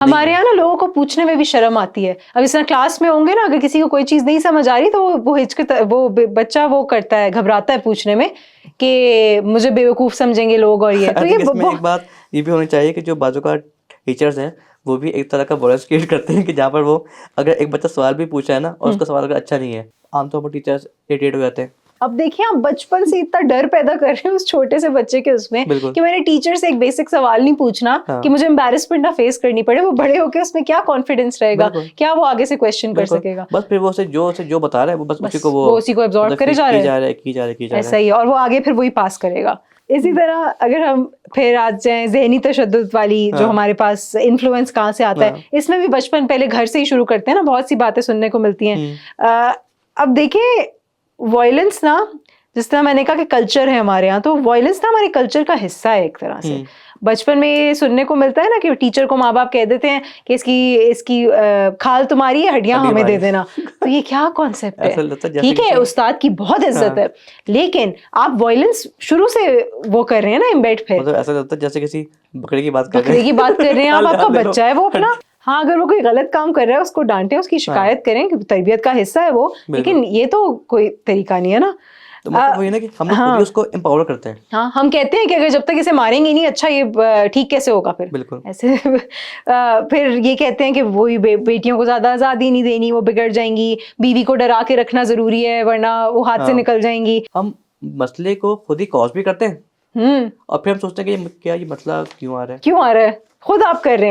हमारे यहाँ ना लोगों को पूछने में भी शर्म आती है। अब इस तरह क्लास में होंगे ना, अगर किसी को कोई चीज नहीं समझ आ रही तो वो हिचकित वो बच्चा वो करता है, घबराता है पूछने में कि मुझे बेवकूफ समझेंगे लोग और ये तो ये इसमें एक बात ये भी होनी चाहिए कि जो बाजू का टीचर्स हैं वो भी एक तरह का वॉइस क्रिएट करते हैं कि जहाँ पर वो अगर एक बच्चा सवाल भी पूछा है ना और उसका सवाल अगर अच्छा नहीं है, आमतौर पर टीचर्स इरिटेट हो जाते हैं। अब देखिए आप बचपन से इतना डर पैदा कर रहे हैं उस छोटे से बच्चे के उसमें कि मेरे टीचर से एक बेसिक सवाल नहीं पूछना कि मुझे एम्बैरेसमेंट ना फेस करनी पड़े। वो बड़े होके उसमें क्या कॉन्फिडेंस रहेगा, क्या वो आगे से क्वेश्चन कर सकेगा? बस फिर वो जो बता रहा है वो बस उसी को एब्जॉर्ब करे जा रहा है ऐसा ही, और वो आगे फिर वही पास करेगा। इसी तरह अगर हम फिर आज जाए ज़हनी तशद्दुद वाली जो हमारे पास इन्फ्लुएंस कहाँ से आता है, इसमें भी बचपन पहले घर से ही शुरू करते हैं ना, बहुत सी बातें सुनने को मिलती हैं। अब देखिए वायलेंस ना, जिस तरह मैंने कहा कि कल्चर है हमारे यहाँ, तो वायलेंस ना हमारे कल्चर का हिस्सा है एक तरह से। बचपन में ये सुनने को मिलता है ना कि टीचर को माँ बाप कह देते हैं कि इसकी खाल तुम्हारी है, हड्डियां हमें दे देना। तो ये क्या कॉन्सेप्ट है? ठीक है, उस्ताद की बहुत इज्जत है, लेकिन आप वायलेंस शुरू से वो कर रहे हैं ना एम्बेड। फिर मतलब ऐसा लगता है जैसे किसी बकरे की बात कर रहे हैं आप, आपका बच्चा है वो अपना। हाँ, अगर वो कोई गलत काम कर रहा है उसको डांटें, उसकी शिकायत करें, क्योंकि तरबियत का हिस्सा है वो, लेकिन ये तो कोई तरीका नहीं है ना। तो मतलब वही ना कि हम लोग खुद ही उसको एम्पावर करते हैं। हाँ, हम कहते हैं कि अगर जब तक इसे मारेंगे नहीं, अच्छा ये ठीक कैसे होगा फिर? बिल्कुल ऐसे फिर ये कहते हैं कि वही बेटियों को ज्यादा आजादी नहीं देनी, वो बिगड़ जाएंगी, बीवी को डरा के रखना जरूरी है वरना वो हाथ से निकल जाएंगी। हम मसले को खुद ही कॉज भी करते हैं और फिर हम सोचते हैं कि क्या ये मसला क्यों आ रहा है, खुद आप कर रहे हैं।